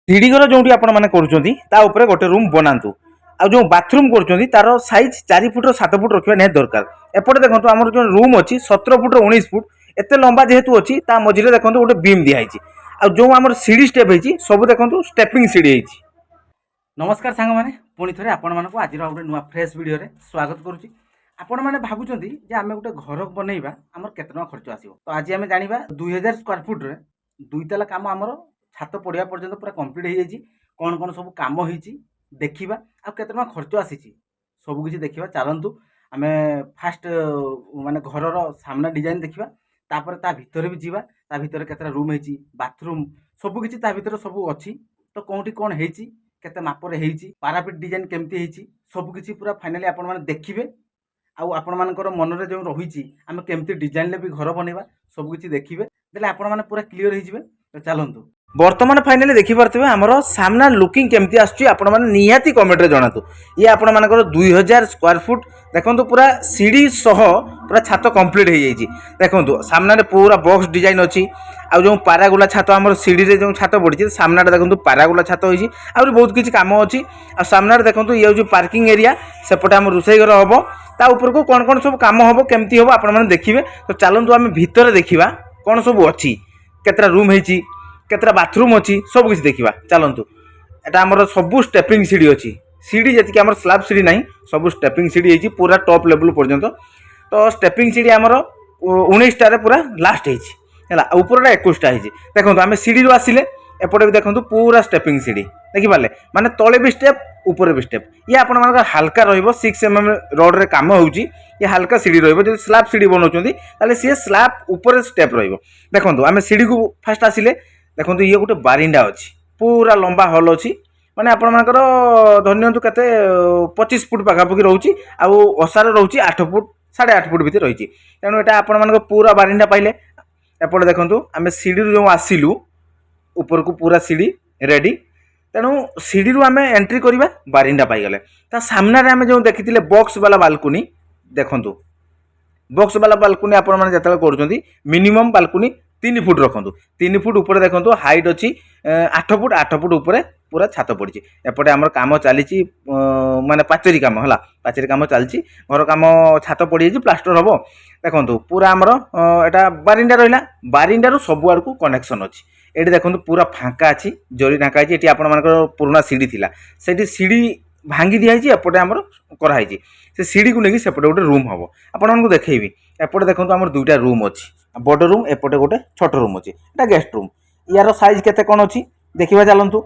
ସିଡ଼ି ଘର ଯେଉଁଠି ଆପଣମାନେ କରୁଛନ୍ତି ତା ଉପରେ ଗୋଟେ ରୁମ୍ ବନାନ୍ତୁ। ଆଉ ଯେଉଁ ବାଥରୁମ୍ କରୁଛନ୍ତି ତାର ସାଇଜ୍ 4 ଫୁଟର 7 ଫୁଟ ରଖିବା ନିହାତି ଦରକାର। ଏପଟେ ଦେଖନ୍ତୁ ଆମର ଯେଉଁ ରୁମ୍ ଅଛି 17 ଫୁଟର 19 ଫୁଟ ଏତେ ଲମ୍ବା ଯେହେତୁ ଅଛି ତା ମଝିରେ ଦେଖନ୍ତୁ ଗୋଟେ ବିମ୍ ଦିଆହେଇଛି। ଆଉ ଯେଉଁ ଆମର ସିଡ଼ି ଷ୍ଟେପ୍ ହେଇଛି ସବୁ ଦେଖନ୍ତୁ ଷ୍ଟେପିଂ ସିଡ଼ି ହେଇଛି। ନମସ୍କାର ସାଙ୍ଗମାନେ, ପୁଣି ଥରେ ଆପଣମାନଙ୍କୁ ଆଜିର ଗୋଟେ ନୂଆ ଫ୍ରେଶ୍ ଭିଡ଼ିଓରେ ସ୍ୱାଗତ କରୁଛି। ଆପଣମାନେ ଭାବୁଛନ୍ତି ଯେ ଆମେ ଗୋଟେ ଘର ବନେଇବା ଆମର କେତେ ଟଙ୍କା ଖର୍ଚ୍ଚ ଆସିବ। ତ ଆଜି ଆମେ ଜାଣିବା 2000 ସ୍କୋୟାର ଫୁଟରେ 2 ତାଲା କାମ ଆମର ଛାତ ପଡ଼ିବା ପର୍ଯ୍ୟନ୍ତ ପୁରା କମ୍ପ୍ଲିଟ୍ ହେଇଯାଇଛି। କ'ଣ କ'ଣ ସବୁ କାମ ହେଇଛି ଦେଖିବା, ଆଉ କେତେ ଟଙ୍କା ଖର୍ଚ୍ଚ ଆସିଛି ସବୁ କିଛି ଦେଖିବା। ଚାଲନ୍ତୁ ଆମେ ଫାଷ୍ଟ ମାନେ ଘରର ସାମ୍ନା ଡିଜାଇନ୍ ଦେଖିବା, ତାପରେ ତା ଭିତରେ ବି ଯିବା। ତା ଭିତରେ କେତେଟା ରୁମ୍ ହେଇଛି, ବାଥରୁମ୍ ସବୁ କିଛି ତା ଭିତରେ ସବୁ ଅଛି। ତ କେଉଁଠି କ'ଣ ହେଇଛି, କେତେ ମାପରେ ହେଇଛି, ପାରାପିଟ୍ ଡିଜାଇନ୍ କେମିତି ହେଇଛି ସବୁ କିଛି ପୁରା ଫାଇନାଲି ଆପଣମାନେ ଦେଖିବେ। ଆଉ ଆପଣମାନଙ୍କର ମନରେ ଯେଉଁ ରହିଛି ଆମେ କେମିତି ଡିଜାଇନ୍ରେ ବି ଘର ବନେଇବା ସବୁ କିଛି ଦେଖିବେ, ଦେଲେ ଆପଣମାନେ ପୁରା କ୍ଲିଅର୍ ହେଇଯିବେ। ତ ଚାଲନ୍ତୁ ବର୍ତ୍ତମାନ ଫାଇନାଲି ଦେଖିପାରୁଥିବେ ଆମର ସାମ୍ନା ଲୁକିଂ କେମିତି ଆସୁଛି ଆପଣମାନେ ନିହାତି କମେଣ୍ଟରେ ଜଣାନ୍ତୁ। ଇଏ ଆପଣମାନଙ୍କର 2000 ସ୍କୋୟାର ଫୁଟ ଦେଖନ୍ତୁ, ପୁରା ସିଡ଼ି ସହ ପୁରା ଛାତ କମ୍ପ୍ଲିଟ୍ ହେଇଯାଇଛି। ଦେଖନ୍ତୁ ସାମ୍ନାରେ ପୁରା ବକ୍ସ ଡିଜାଇନ୍ ଅଛି। ଆଉ ଯେଉଁ ପାରାଗୁଲା ଛାତ ଆମର ସିଡ଼ିରେ ଯେଉଁ ଛାତ ପଡ଼ିଛି ସାମ୍ନାଟା ଦେଖନ୍ତୁ ପାରାଗୁଲା ଛାତ ହେଇଛି। ଆହୁରି ବହୁତ କିଛି କାମ ଅଛି। ଆଉ ସାମ୍ନାରେ ଦେଖନ୍ତୁ ଇଏ ହେଉଛି ପାର୍କିଂ ଏରିଆ, ସେପଟେ ଆମର ରୋଷେଇ ଘର ହେବ। ତା ଉପରକୁ କ'ଣ କ'ଣ ସବୁ କାମ ହେବ କେମିତି ହେବ ଆପଣମାନେ ଦେଖିବେ। ତ ଚାଲନ୍ତୁ ଆମେ ଭିତରେ ଦେଖିବା କ'ଣ ସବୁ ଅଛି, କେତେଟା ରୁମ୍ ହେଇଛି, କେତେଟା ବାଥରୁମ୍ ଅଛି ସବୁ କିଛି ଦେଖିବା। ଚାଲନ୍ତୁ এটা ଆମର ସବୁ ଷ୍ଟେପିଂ ସିଡ଼ି ଅଛି। ସିଡ଼ି ଯେତିକି ଆମର ସ୍ଲାବ୍ ସିଡ଼ି ନାହିଁ, ସବୁ ଷ୍ଟେପିଂ ସିଡ଼ି ହେଇଛି ପୁରା ଟପ୍ ଲେବୁଲ୍ ପର୍ଯ୍ୟନ୍ତ। ତ ଷ୍ଟେପିଂ ସିଡ଼ି ଆମର 19টাରେ ପୁରା ଲାଷ୍ଟ ହେଇଛି ହେଲା, ଉପରଟା 21ଟା ହେଇଛି। ଦେଖନ୍ତୁ ଆମେ ସିଡ଼ିରୁ ଆସିଲେ ଏପଟେ ବି ଦେଖନ୍ତୁ ପୁରା ଷ୍ଟେପିଂ ସିଡ଼ି ଦେଖିପାରିଲେ, ମାନେ ତଳେ ବି ଷ୍ଟେପ୍ ଉପରେ ବି ଷ୍ଟେପ୍। ଇଏ ଆପଣମାନଙ୍କର ହାଲକା ରହିବ, 6mm ରଡ଼୍ରେ କାମ ହେଉଛି। ଇଏ ହାଲକା ସିଡ଼ି ରହିବ। ଯଦି ସ୍ଲାବ୍ ସିଡ଼ି ବନାଉଛନ୍ତି ତାହେଲେ ସିଏ ସ୍ଲାବ୍ ଉପରେ ଷ୍ଟେପ୍ ରହିବ। ଦେଖନ୍ତୁ ଆମେ ସିଡ଼ିକୁ ଫାଷ୍ଟ ଆସିଲେ ଦେଖନ୍ତୁ ଇଏ ଗୋଟେ ବାରିଣ୍ଡା ଅଛି, ପୁରା ଲମ୍ବା ହଲ୍ ଅଛି। ମାନେ ଆପଣମାନଙ୍କର ଧରି ନିଅନ୍ତୁ କେତେ 25 ଫୁଟ ପାଖାପାଖି ରହୁଛି, ଆଉ ଓସାର ରହୁଛି 8 ଫୁଟ 8.5 ଫୁଟ ଭିତରେ ରହିଛି। ତେଣୁ ଏଇଟା ଆପଣମାନଙ୍କ ପୁରା ବାରିଣ୍ଡା ପାଇଲେ। ଏପଟେ ଦେଖନ୍ତୁ ଆମେ ସିଡ଼ିରୁ ଯେଉଁ ଆସିଲୁ ଉପରକୁ ପୁରା ସିଡ଼ି ରେଡ଼ି। ତେଣୁ ସିଡ଼ିରୁ ଆମେ ଏଣ୍ଟ୍ରି କରିବା ବାରିଣ୍ଡା ପାଇଗଲେ। ତା ସାମ୍ନାରେ ଆମେ ଯେଉଁ ଦେଖିଥିଲେ ବକ୍ସ ବାଲା ବାଲକୁନି, ଦେଖନ୍ତୁ ବକ୍ସ ବାଲା ବାଲକୁନି ଆପଣମାନେ ଯେତେବେଳେ କରୁଛନ୍ତି ମିନିମମ୍ ବାଲକୁନି 3 ଫୁଟ ରଖନ୍ତୁ। 3 ଫୁଟ ଉପରେ ଦେଖନ୍ତୁ ହାଇଟ୍ ଅଛି 8 ଫୁଟ 8 ଫୁଟ ଉପରେ ପୁରା ଛାତ ପଡ଼ିଛି। ଏପଟେ ଆମର କାମ ଚାଲିଛି, ମାନେ ପାଚେରୀ କାମ ହେଲା, ପାଚେରୀ କାମ ଚାଲିଛି। ଘର କାମ ଛାତ ପଡ଼ିଯାଇଛି, ପ୍ଲାଷ୍ଟର ହେବ। ଦେଖନ୍ତୁ ପୁରା ଆମର ଏଇଟା ବାରିଣ୍ଡା ରହିଲା। ବାରିଣ୍ଡାରୁ ସବୁଆଡ଼କୁ କନେକ୍ସନ୍ ଅଛି। ଏଠି ଦେଖନ୍ତୁ ପୁରା ଫାଙ୍କା ଅଛି, ଜରି ଢାଙ୍କା ହେଇଛି। ଏଠି ଆପଣମାନଙ୍କର ପୁରୁଣା ସିଡ଼ି ଥିଲା, ସେଠି ସିଡ଼ି ଭାଙ୍ଗି ଦିଆହେଇଛି, ଏପଟେ ଆମର କରାହେଇଛି। ସେ ସିଡ଼ିକୁ ନେଇକି ସେପଟେ ଗୋଟେ ରୁମ୍ ହେବ, ଆପଣମାନଙ୍କୁ ଦେଖେଇବି। ଏପଟେ ଦେଖନ୍ତୁ ଆମର 2ଟା ରୁମ୍ ଅଛି, ବଡ଼ ରୁମ୍, ଏପଟେ ଗୋଟେ ଛୋଟ ରୁମ୍ ଅଛି, ଏଇଟା ଗେଷ୍ଟ ରୁମ୍। ୟାର ସାଇଜ୍ କେତେ କ'ଣ ଅଛି ଦେଖିବା ଚାଲନ୍ତୁ।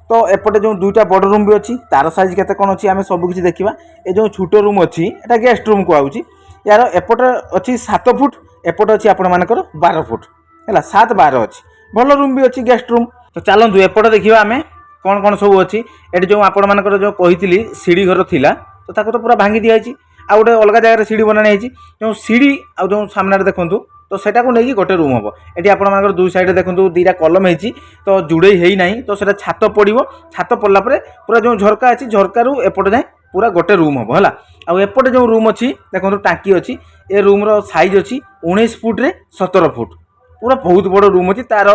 ତ ଏପଟେ ଯେଉଁ 2ଟା ବଡ଼ ରୁମ୍ ବି ଅଛି ତାର ସାଇଜ୍ କେତେ କ'ଣ ଅଛି ଆମେ ସବୁ କିଛି ଦେଖିବା। ଏ ଯେଉଁ ଛୋଟ ରୁମ୍ ଅଛି ଏଇଟା ଗେଷ୍ଟ ରୁମ୍ କୁହାହେଉଛି। ୟାର ଏପଟେ ଅଛି 7 ଫୁଟ, ଏପଟେ ଅଛି ଆପଣମାନଙ୍କର 12 ଫୁଟ ହେଲା, 7-12 ଅଛି। ଭଲ ରୁମ୍ ବି ଅଛି ଗେଷ୍ଟ ରୁମ୍। ତ ଚାଲନ୍ତୁ ଏପଟେ ଦେଖିବା ଆମେ କ'ଣ କ'ଣ ସବୁ ଅଛି। ଏଠି ଯେଉଁ ଆପଣମାନଙ୍କର ଯେଉଁ କହିଥିଲି ସିଡ଼ି ଘର ଥିଲା, ତ ତାକୁ ତ ପୁରା ଭାଙ୍ଗି ଦିଆଯାଇଛି। ଆଉ ଗୋଟେ ଅଲଗା ଜାଗାରେ ସିଡ଼ି ବନା ହେଇଛି। ଯେଉଁ ସିଡ଼ି ଆଉ ଯେଉଁ ସାମ୍ନାରେ ଦେଖନ୍ତୁ, ତ ସେଟାକୁ ନେଇକି ଗୋଟେ ରୁମ୍ ହେବ। ଏଠି ଆପଣମାନଙ୍କର ଦୁଇ ସାଇଡ଼ରେ ଦେଖନ୍ତୁ 2ଟା କଲମ ହେଇଛି, ତ ଯୋଡ଼େଇ ହେଇନାହିଁ। ତ ସେଟା ଛାତ ପଡ଼ିବ, ଛାତ ପଡ଼ିଲା ପରେ ପୁରା ଯେଉଁ ଝରକା ଅଛି ଝରକାରୁ ଏପଟେ ଯାଏଁ ପୁରା ଗୋଟେ ରୁମ୍ ହେବ ହେଲା। ଆଉ ଏପଟେ ଯେଉଁ ରୁମ୍ ଅଛି ଦେଖନ୍ତୁ ଟାଙ୍କି ଅଛି। ଏ ରୁମ୍ର ସାଇଜ୍ ଅଛି 19 ଫୁଟରେ 17 ଫୁଟ, ପୁରା ବହୁତ ବଡ଼ ରୁମ୍ ଅଛି। ତାର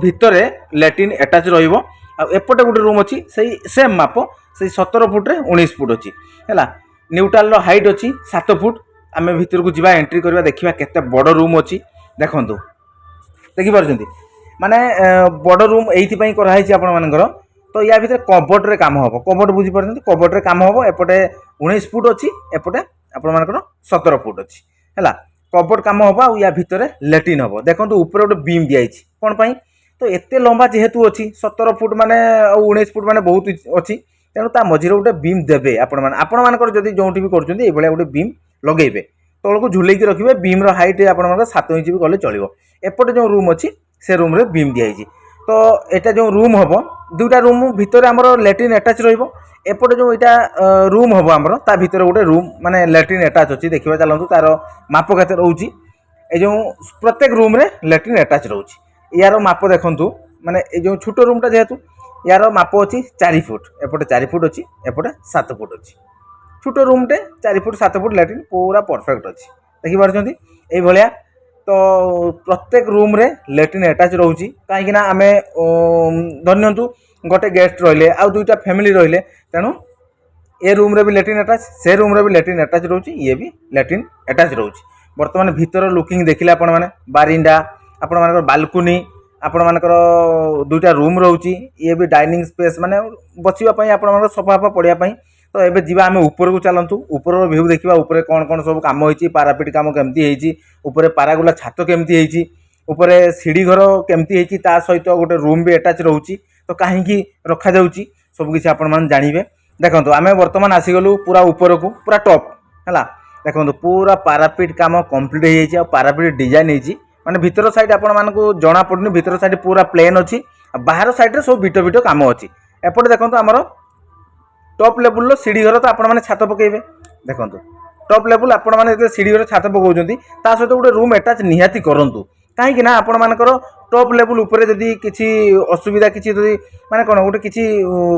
ଭିତରେ ଲାଟ୍ରିନ୍ ଆଟାଚ୍ ରହିବ। ଆଉ ଏପଟେ ଗୋଟେ ରୁମ୍ ଅଛି ସେଇ ସେମ୍ ମାପ, ସେଇ 17 ଫୁଟରେ 19 ଫୁଟ ଅଛି ହେଲା। ନ୍ୟୁଟ୍ରାଲର ହାଇଟ୍ ଅଛି 7 ଫୁଟ। ଆମେ ଭିତରକୁ ଯିବା, ଏଣ୍ଟ୍ରି କରିବା, ଦେଖିବା କେତେ ବଡ଼ ରୁମ୍ ଅଛି। ଦେଖନ୍ତୁ ଦେଖିପାରୁଛନ୍ତି, ମାନେ ବଡ଼ ରୁମ୍ ଏଇଥିପାଇଁ କରାହେଇଛି ଆପଣମାନଙ୍କର। ତ ୟା ଭିତରେ କବର୍ଡ଼ରେ କାମ ହେବ, କବର୍ଡ଼ ବୁଝିପାରୁଛନ୍ତି, କବର୍ଡ଼ରେ କାମ ହେବ। ଏପଟେ 19 ଫୁଟ ଅଛି, ଏପଟେ ଆପଣମାନଙ୍କର 17 ଫୁଟ ଅଛି ହେଲା। କବର୍ଡ଼ କାମ ହେବ, ଆଉ ୟା ଭିତରେ ଲାଟ୍ରିନ୍ ହେବ। ଦେଖନ୍ତୁ ଉପରେ ଗୋଟେ ବିମ୍ ଦିଆଯାଇଛି କ'ଣ ପାଇଁ, ତ ଏତେ ଲମ୍ବା ଯେହେତୁ ଅଛି 17 ଫୁଟ ମାନେ ଆଉ 19 ଫୁଟ ମାନେ ବହୁତ ଅଛି। ତେଣୁ ତା ମଝିରେ ଗୋଟେ ବିମ୍ ଦେବେ ଆପଣମାନଙ୍କର ଯଦି ଯେଉଁଠି ବି କରୁଛନ୍ତି ଏଇଭଳିଆ ଗୋଟେ ବିମ୍ ଲଗେଇବେ, ତଳକୁ ଝୁଲେଇକି ରଖିବେ। ବିମ୍ର ହାଇଟ୍ ଆପଣଙ୍କର 7 ଇଞ୍ଚ ବି ଗଲେ ଚଳିବ। ଏପଟେ ଯେଉଁ ରୁମ୍ ଅଛି ସେ ରୁମ୍ରେ ବିମ୍ ଦିଆଯାଇଛି। ତ ଏଇଟା ଯେଉଁ ରୁମ୍ ହେବ, 2ଟା ରୁମ୍ ଭିତରେ ଆମର ଲାଟ୍ରିନ୍ ଆଟାଚ୍ ରହିବ। ଏପଟେ ଯେଉଁ ଏଇଟା ରୁମ୍ ହେବ ଆମର, ତା ଭିତରେ ଗୋଟେ ରୁମ୍ ମାନେ ଲାଟ୍ରିନ୍ ଆଟାଚ୍ ଅଛି। ଦେଖିବା ଚାଲନ୍ତୁ ତାର ମାପ କେତେ ରହୁଛି। ଏ ଯେଉଁ ପ୍ରତ୍ୟେକ ରୁମ୍ରେ ଲାଟ୍ରିନ୍ ଆଟାଚ୍ ରହୁଛି। ୟାର ମାପ ଦେଖନ୍ତୁ, ମାନେ ଏ ଯେଉଁ ଛୋଟ ରୁମ୍ଟା ଯେହେତୁ ୟାର ମାପ ଅଛି 4 ଫୁଟ, ଏପଟେ 4 ଫୁଟ ଅଛି, ଏପଟେ 7 ଫୁଟ ଅଛି। ଛୋଟ ରୁମ୍ଟେ 4 ଫୁଟ 7 ଫୁଟ ଲାଟ୍ରିନ୍ ପୁରା ପରଫେକ୍ଟ ଅଛି, ଦେଖିପାରୁଛନ୍ତି ଏଇଭଳିଆ। ତ ପ୍ରତ୍ୟେକ ରୁମ୍ରେ ଲାଟ୍ରିନ୍ ଆଟାଚ୍ ରହୁଛି। କାହିଁକିନା ଆମେ ଧରି ନିଅନ୍ତୁ गोटे गेस्ट रहिले आउ दुईटा फैमिली रहिले तेणु ए रूम रे भी लैट्रिन अटैच से रूम रे भी लैट्रिन अटैच रोची ये भी लैट्रिन अटैच रोची। बर्तमान भीतर लुकिंग देखिले आपण माने बारिंडा आपण मानकर बालकुनी आपण मानकर दुईटा रूम रोची ये भी डाइनिंग स्पेस माने बसिबा पई आपण मानकर सोफा फा पड़िया पई। तो एबे जीवा आमे ऊपर को चलंतु ऊपर व्यू देखिबा ऊपर कोन कोन सब काम होईची पारापीट काम केमती हेईची ऊपर पारागुला छात केमती हेईची ऊपर सीढ़ी घर केमती हेईची ता सहित गोटे रूम भी अटैच रोची। तो काहींकी रखा जाउची सब किछि आपण मान जानिबे। देखो आम बर्तमान आसीगलु पूरा ऊपर को पूरा टॉप है देखो पूरा पारापीट काम कंप्लीट हो पारापीट डिजाइन होती माने भीतर साइड आपण मानक जना पड़नी भीतर साइड पूरा प्लेन अच्छी बाहर साइड रे सब बिट बिट काम अच्छी। एपटे देखो आमर टॉप लेवल सीढ़ी घर तो आपण छात पकेबे देखो टॉप लेवल आपण मैंने सीढ़ी घर छात पकाउछंती ता सहित गोटे रूम अटैच निहाती करंतु कहीं ना आपण मानकर टॉप लेवल उपरे जदि किसी असुविधा किसी माने कौन गोटे किसी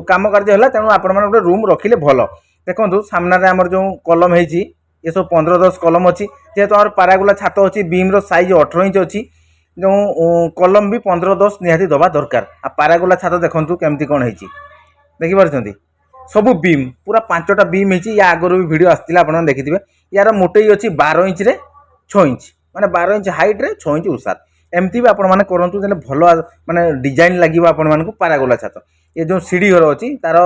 काम कार्य है तेणु आपण मैंने गोटे रूम रखिले भल। देखो सामने आमर जो कलम होती ये सब 15-10 कलम अच्छी जेहेतु आम पारागुला छात अच्छी बीम साइज 18 इंच अच्छी जो कलम भी 15-10 निहाती दबा दरकार। आ पारागुला छात देखु केमती कौन होती देखिपार सबू बीम पूरा 5टा बीम होती या आगर भी वीडियो आसाला आप देखिथे यार मोटे अच्छी 12 इंच रे 6 इंच माने 12 इंच हाइट रे 6 इंच उसार एमती भी आपण मैंने करूँ भल माने डिजाइन लगे आपण मानक पारागोला छात। ये जो सीढ़ी घर अच्छी तार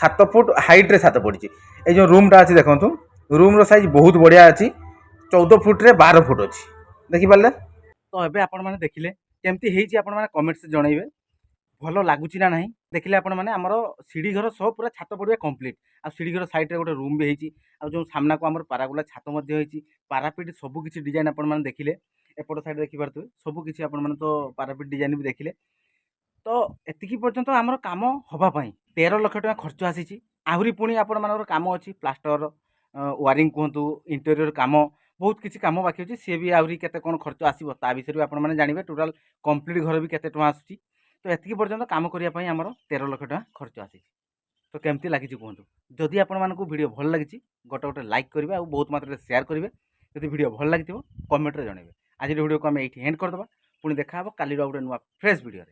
7 फुट हाइट रे छात पड़ी ये जो रूमटा अच्छी देखो रूम रो साइज बहुत बढ़िया अच्छी 14 फुट रे 12 फुट अच्छी देखिपारे। तो ये आपण मैंने देखिले केमती होती आपण मैंने कमेंट्स जनइबे भल लगुच ना ना देखिले आपण मैंने आमर सीढ़ी घर सब पूरा छात पड़िया कंप्लीट आ सीढ़ी घर साइड रे गोटे रूम भी होती आ जो सामना को आमर पारागोला छात होती पारापीट सब किसी डिजाइन आपण मैंने देखिले एपट साइड देखिपे सबकि आपने तो पारापीट डिजाइन भी देखिले। तो एतिकी पर्यंत आमर काम हवापाई 13 लाख टका खर्च आसी आहरी पुणी आपण मानकर काम अच्छी प्लास्टर वायरिंग कहतु इंटेरियर काम बहुत किसी काम बाकी अच्छी सी भी आहरी केते कौन खर्च आसो ता विषय भी आपण जानवे टोटाल कंप्लीट घर भी केते टका आसूची। तो एतिकी पर्यंत काम करने आमर 13 लाख टका खर्च आसी। तो केमती लगी कहतु जदि आपण मानक वीडियो भल लगी गोटे गोटे लाइक करेंगे और बहुत मात्रा शेयर करेंगे जदि वीडियो भल लगी कमेंट रे जनइबे। आज वीडियो को आम ये एंड करदे पुणी देखा काली गोटे नुआ फ्रेश वीडियो।